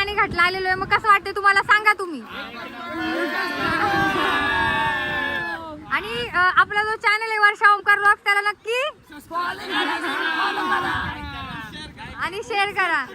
नाणे घाटला आलेलो आहे, मग कसं वाटतं तुम्हाला सांगा तुम्ही. आणि आपला जो चॅनल आहे वर्षा ओमकार ब्लॉग त्याला नक्की आणि शेअर करा.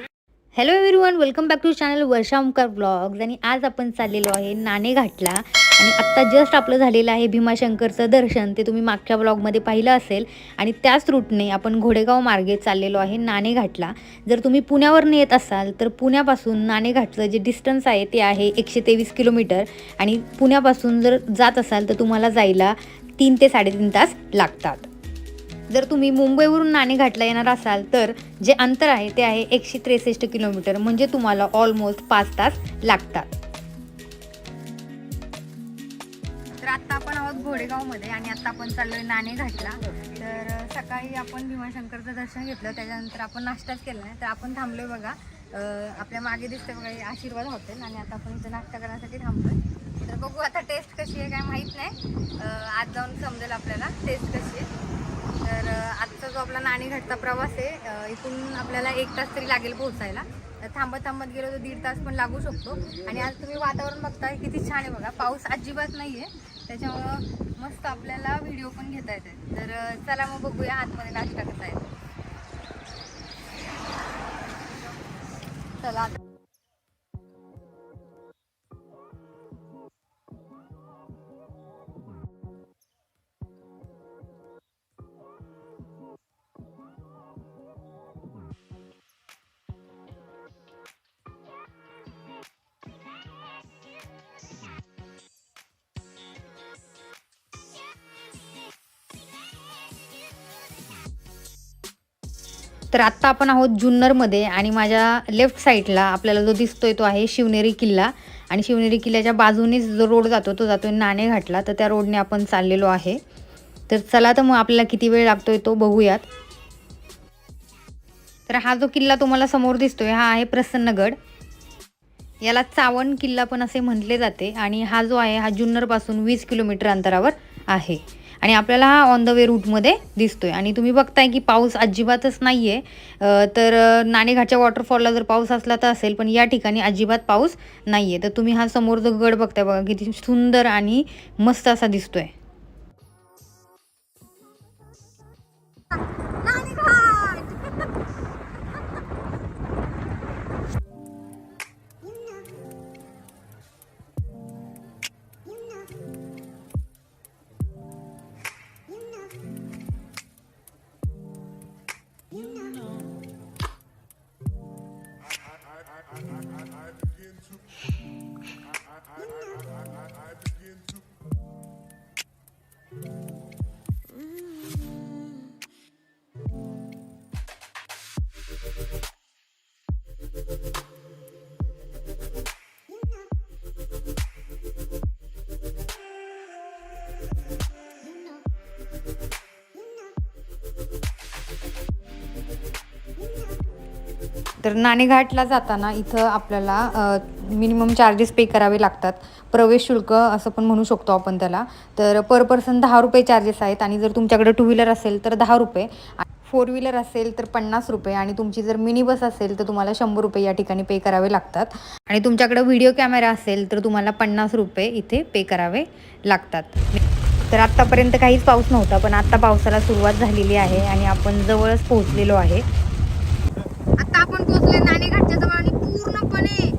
Hello everyone, welcome back to channel Varsha Omkar blogs. आणि आज आपण चाललेलो आहे नाणे घाटला. आणि आत्ता जस्ट आपलं झालेलं आहे भीमाशंकरचं दर्शन, ते तुम्ही मागच्या ब्लॉगमध्ये पाहिलं असेल. आणि त्याच रूटने आपण घोडेगाव मार्गे चाललेलो आहे नाणे घाटला. जर तुम्ही पुण्यावरून येत असाल तर पुण्यापासून नाणे घाटचं जे डिस्टन्स आहे ते आहे 123 किलोमीटर. आणि पुण्यापासून जर जात असाल तर तुम्हाला जायला 3 ते 3.5 तास लागतात. जर तुम्ही मुंबईवरून नाणे घाटला येणार असाल तर जे अंतर आहे ते आहे 163 किलोमीटर, म्हणजे तुम्हाला ऑलमोस्ट 5 तास लागतात. तर आत्ता आपण आहोत घोडेगावमध्ये आणि आत्ता आपण चाललोय नाणे घाटला. तर सकाळी आपण भीमाशंकरचं दर्शन घेतलं, त्याच्यानंतर आपण नाश्ताच केला नाही. तर आपण थांबलोय बघा, आपल्या मागे दिसतं बघा आशीर्वाद हॉटेल, आणि आता आपण इथं नाश्ता करण्यासाठी थांबलोय. तर बघू आता टेस्ट कशी आहे काय माहीत नाही, आज जाऊन समजेल आपल्याला टेस्ट कशी आहे. तर आजचा जो आपला नाणे घाटचा प्रवास आहे, इथून आपल्याला 1 तास तरी लागेल पोहोचायला. थांबत थांबत गेलो तर 1.5 तास पण लागू शकतो. आणि आज तुम्ही वातावरण बघताय किती छान आहे बघा, पाऊस अजिबात नाही आहे, त्याच्यामुळं मस्त आपल्याला व्हिडिओ पण घेता येते. तर चला मग बघूया आतमध्ये नाश्ता कसा आहे. चला तर आत्ता आपण आहोत जुन्नरमध्ये. आणि माझ्या लेफ्ट साईडला आपल्याला जो दिसतोय तो आहे शिवनेरी किल्ला. आणि शिवनेरी किल्ल्याच्या बाजूनेच जो रोड जातो तो जातोय नाणे घाटला. तर त्या रोडने आपण चाललेलो आहे. तर चला तर मग आपल्याला किती वेळ लागतोय तो बघूयात. तर हा जो किल्ला तुम्हाला समोर दिसतोय हा आहे प्रसन्नगड. याला चावण किल्ला पण असे म्हटले जाते. आणि हा जो आहे हा जुन्नरपासून 20 किलोमीटर अंतरावर आहे. आणि आपल्याला हा ऑन द वे रूटमध्ये दिसतोय. आणि तुम्ही बघताय की पाऊस अजिबातच नाही आहे. तर नाणेघाटच्या वॉटरफॉलला जर पाऊस असला तर असेल, पण या ठिकाणी अजिबात पाऊस नाही आहे. तर तुम्ही हा समोर जो गड बघताय बघा किती सुंदर आणि मस्त असा दिसतोय. तर नाणेघाटला जाताना इथं आपल्याला मिनिमम चार्जेस पे करावे लागतात. प्रवेश शुल्क असं पण म्हणू शकतो आपण त्याला. तर पर पर्सन 10 रुपये चार्जेस आहेत. आणि जर तुमच्याकडे 2 व्हीलर असेल तर 10 रुपये, 4 व्हीलर असेल तर 50 रुपये, आणि तुमची जर मिनी बस असेल तर तुम्हाला 100 रुपये या ठिकाणी पे करावे लागतात. आणि तुमच्याकडे व्हिडिओ कॅमेरा असेल तर तुम्हाला 50 रुपये इथे पे करावे लागतात. तर आत्तापर्यंत काहीच पाऊस नव्हता, पण आत्ता पावसाला सुरुवात झालेली आहे आणि आपण जवळच पोहोचलेलो आहे. आता आपण पोहोचलोय नाणेघाटच्या जवळ आणि पूर्णपणे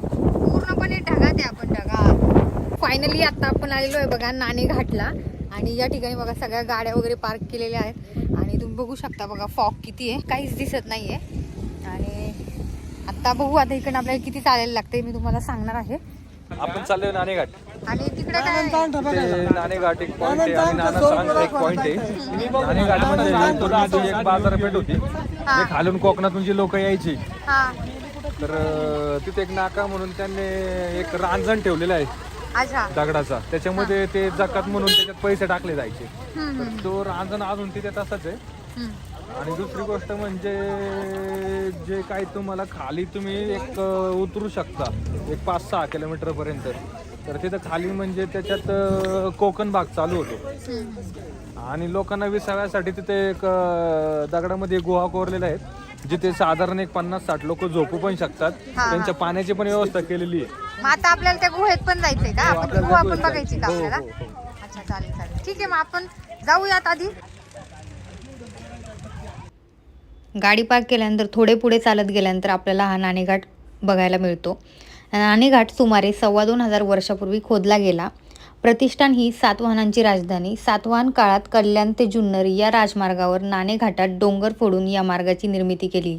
ढगात आहे आपण, ढगात. फायनली आता आपण आलेलो आहे बघा नाणे घाटला. आणि या ठिकाणी बघा सगळ्या गाड्या वगैरे पार्क केलेल्या आहेत. आणि तुम्ही बघू शकता बघा फॉग किती आहे, काहीच दिसत नाही आहे. आणि आता बघू आता इकडे आपल्याला किती चालायला लागते मी तुम्हाला सांगणार आहे. आपण चाललोय नाणेघाट. आणि तिकडे काय नाणेघाट एक पॉइंट आहे आणि नाना एक पॉइंट आहे. नाणेघाट म्हणजे पूर्वी एक बाजारपेठ होती, जे खालून कोकणातून जी लोक यायची. हा तर तिथे एक नाका म्हणून त्यांनी एक रांजण ठेवलेलं आहे अच्छा दगडाचा, त्याच्यामध्ये ते जकात म्हणून त्याच्यात पैसे टाकले जायचे. तर तो रांजण अजून तिथे तसाच आहे. आणि दुसरी गोष्ट म्हणजे जे काही तुम्हाला खाली तुम्ही एक उतरू शकता एक 5-6 किलोमीटर पर्यंत. तर तिथं खाली म्हणजे त्याच्यात कोकण भाग चालू होतो. आणि लोकांना विसाव्यासाठी तिथे एक दगडामध्ये गुहा कोरलेल्या आहेत. जिथे साधारण एक 50-60 लोक झोपू पण शकतात. हा. त्यांच्या पाण्याची पण व्यवस्था केलेली आहे. मग आता आपल्याला त्या गुहेत पण जायचंय का? आपण आपल्याला गुहा त्या पण गुहेत बघायची का जायचं. आपल्याला? हो, हो, अच्छा चालेल चालेल, ठीक आहे. मग आपण जाऊयात आधी. गाडी पार्क केल्यानंतर थोडे पुढे चालत गेल्यानंतर आपल्याला हा नाणेघाट बघायला मिळतो. नाणेघाट सुमारे 2,500 वर्षापूर्वी खोदला गेला. प्रतिष्ठान ही सातवाहनांची राजधानी. सातवाहन काळात कल्याण ते जुन्नर या राजमार्गावर नाणेघाटात डोंगर फोडून या मार्गाची निर्मिती केली.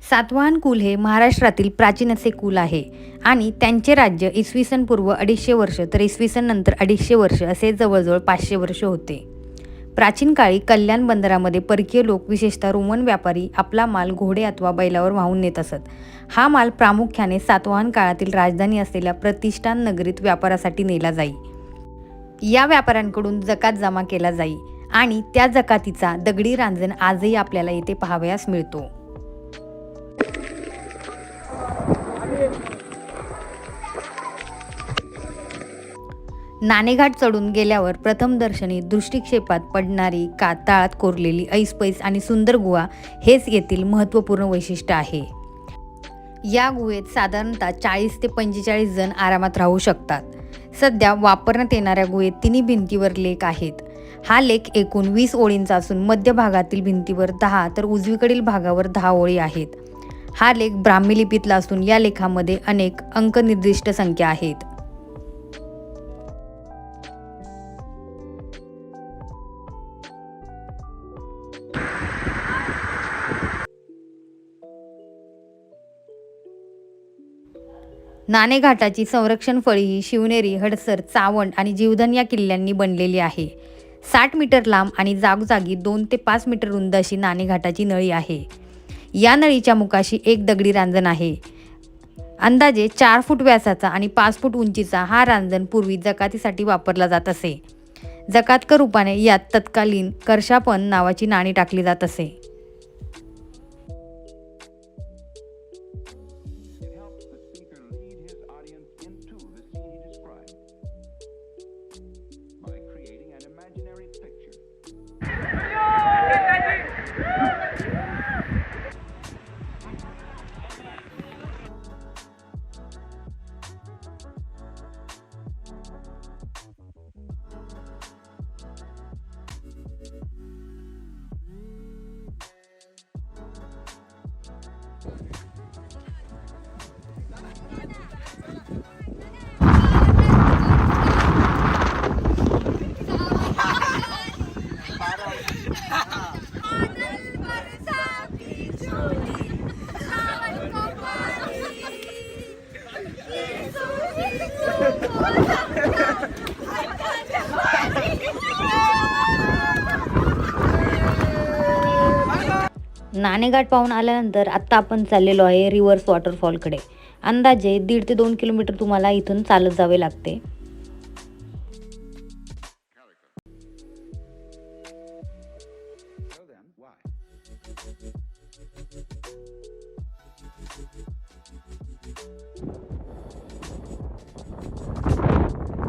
सातवाहन कुल हे महाराष्ट्रातील प्राचीन असे कुल आहे आणि त्यांचे राज्य इसवी सन पूर्व 250 वर्ष तर इसवी सन नंतर 250 वर्ष असे जवळजवळ 500 वर्ष होते. प्राचीन काळी कल्याण बंदरामध्ये परकीय लोक विशेषतः रोमन व्यापारी आपला माल घोडे अथवा बैलावर वाहून नेत असत. हा माल प्रामुख्याने सातवाहन काळातील राजधानी असलेल्या प्रतिष्ठान नगरीत व्यापारासाठी नेला जाई. या व्यापाऱ्यांकडून जकात जमा केला जाई आणि त्या जकातीचा दगडी रांजण आजही आपल्याला येथे पाहावयास मिळतो. नाणेघाट चढून गेल्यावर प्रथम दर्शनी दृष्टिक्षेपात पडणारी कातळात कोरलेली ऐसपैस आणि सुंदर गुहा हेच येथील महत्त्वपूर्ण वैशिष्ट्य आहे. या गुहेत साधारणतः 40 ते 45 जण आरामात राहू शकतात. सध्या वापरण्यात येणाऱ्या गुहेत तिन्ही भिंतीवर लेख आहेत. हा लेख एकूण 20 ओळींचा असून मध्य भागातील भिंतीवर 10 तर उजवीकडील भागावर 10 ओळी आहेत. हा लेख ब्राह्मी लिपीतला असून या लेखामध्ये अनेक अंकनिर्दिष्ट संख्या आहेत. नाणेघाटाची संरक्षण फळी ही शिवनेरी, हडसर, चावंड आणि जीवधन या किल्ल्यांनी बनलेली आहे. 60 मीटर लांब आणि जागोजागी 2 ते 5 मीटर रुंद अशी नाणेघाटाची नळी आहे. या नळीच्या मुखाशी एक दगडी रांजण आहे. अंदाजे 4 फूट व्यासाचा आणि 5 फूट उंचीचा हा रांजण पूर्वी जकातीसाठी वापरला जात असे. जकातकर रूपाने यात तत्कालीन करशापण नावाची नाणी टाकली जात असे. नाणेघाट पाहून आल्यानंतर आत्ता आपण चाललेलो आहे रिव्हर्स वॉटरफॉलकडे. अंदाजे 1.5 ते 2 किलोमीटर तुम्हाला इथून चालत जावे लागते.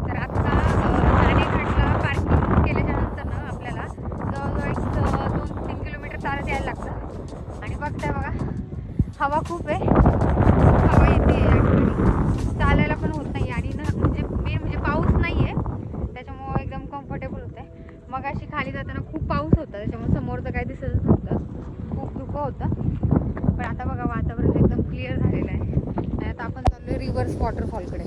तर आता नाणेघाटला पार्किंग केल्याच्या नंतर ना आपल्याला जवळजवळ एक 2-3 किलोमीटर चालत यायला लागतं. आणि बघताय बघा, हवा खूप आहे, हवा येते या ठिकाणी, चालायला पण होत नाही. आणि ना म्हणजे मेन म्हणजे पाऊस नाही आहे, त्याच्यामुळं एकदम कम्फर्टेबल होतं आहे. मग अशी खाली जाताना खूप पाऊस होता, त्याच्यामुळे समोरचं काही दिसतच नव्हतं, खूप धुकं होतं. पण आता बघा वातावरण एकदम क्लिअर झालेलं आहे. आणि आता आपण चाललो रिव्हर्स वॉटरफॉलकडे.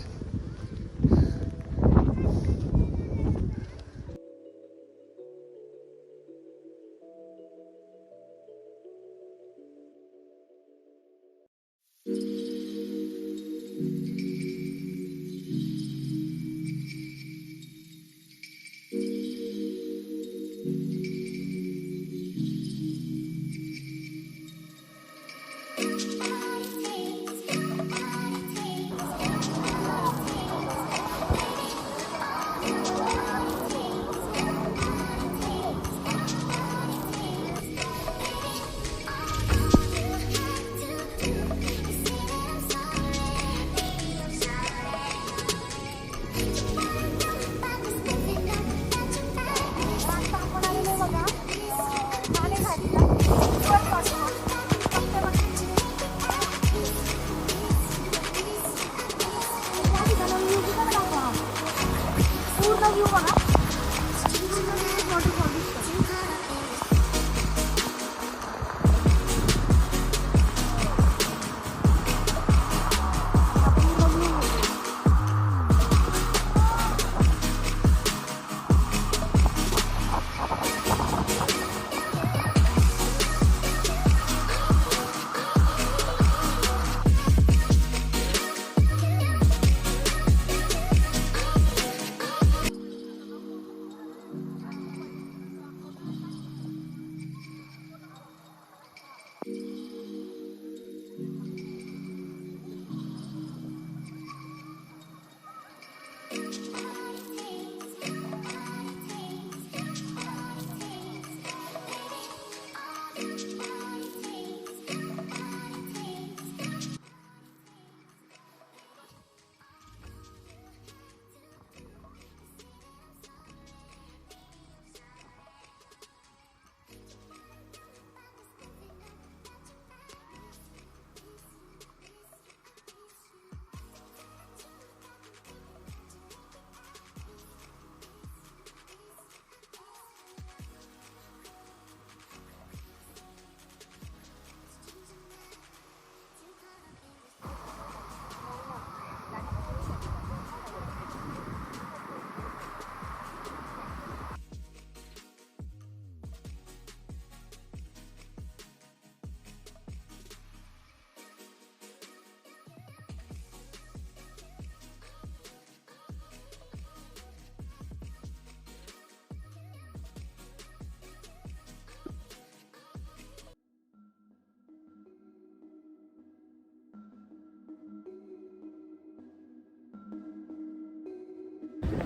व्ह्यू बघा.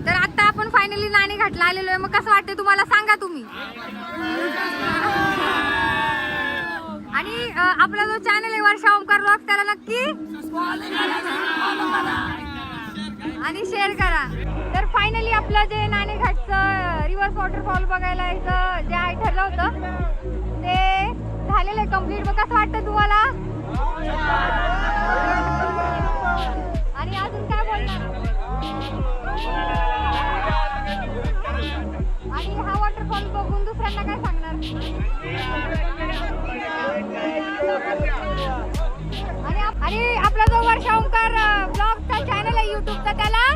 तर आता आपण फायनली नाणे घाटला आलेलो आहे. मग कसं वाटतं तुम्हाला सांगा तुम्ही. आणि आपला जो चॅनल आहे वर्षा ओमकार ब्लॉग त्याला नक्की आणि शेअर करा. तर फायनली आपलं जे नाणेघाटचं रिव्हर्स वॉटरफॉल बघायला यायचं जे आहे ठरलं होतं ते झालेलं आहे कम्प्लीट. मग कसं वाटतं तुम्हाला. आणि अजून काय बोलणार. आणि हा वॉटरफॉल बघून दुसऱ्यांना काय सांगणार. आणि आपला जो वर्षा ओमकार ब्लॉगचा चॅनल आहे युट्यूबचा त्याला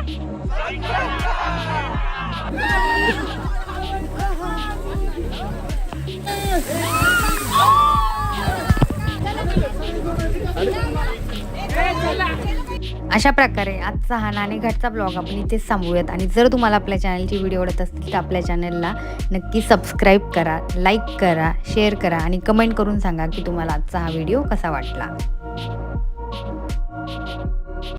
अशा प्रकारे आजचा हा नाणेघाटचा ब्लॉग आपण इथेच थांबूयात. आणि जर तुम्हाला आपल्या चॅनलची व्हिडिओ आवडत असतील तर आपल्या चॅनलला नक्की सबस्क्राईब करा, लाईक करा, शेअर करा आणि कमेंट करून सांगा की तुम्हाला आजचा हा व्हिडिओ कसा वाटला.